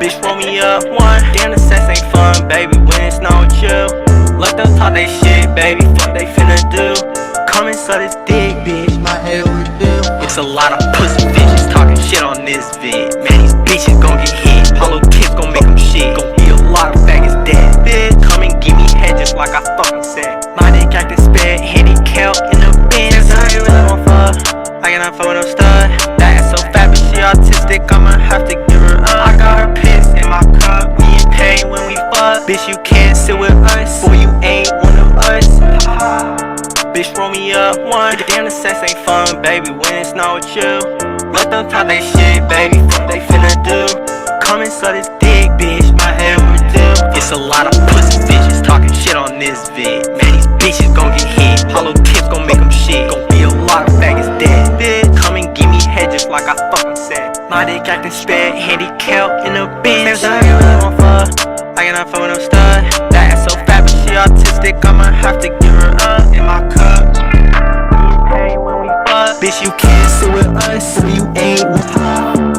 Bitch, roll me up one. Damn, the sex ain't fun, baby, when it's not with you. Let them talk they shit, baby, fuck they finna do. Come and suck this dick, bitch, my head will do. It's a lot of pussy bitches talking shit on this vid. Man, these bitches gon' get hit. Hollow tips gon' make them shit. Gon' be a lot of faggots dead. Bitch, come and give me head just like I fucking said. My dick acting sped, handicap in the Benz. I ain't really want fuck. I cannot fuck with no stud. That ass so fat, but she autistic, I'ma have to give her up. I got her piss in my cup, we in pain when we fuck. Bitch, you can't sit with us, boy, you ain't one of us. Bitch, roll me up one. Damn, the sex ain't fun, baby, when it's not with you. Let them talk they shit, baby, fuck they finna do. Come and suck this dick, bitch, my head will do. It's a lot of pussy bitches talking shit on this vid. Man, these bitches gon' get hit. Hollow tips gon' make them shit. Gon' be a lot of faggots dead. Bitch, come and give me head just like I fucking said. My dick acting sped, handicap in the Benz. I ain't really want fuck. I cannot fuck with no stud. That ass so fat, but she autistic, I'ma have to give her up in my cup. Hey, when we fuck, bitch, you can't sit with us, so you ain't with her.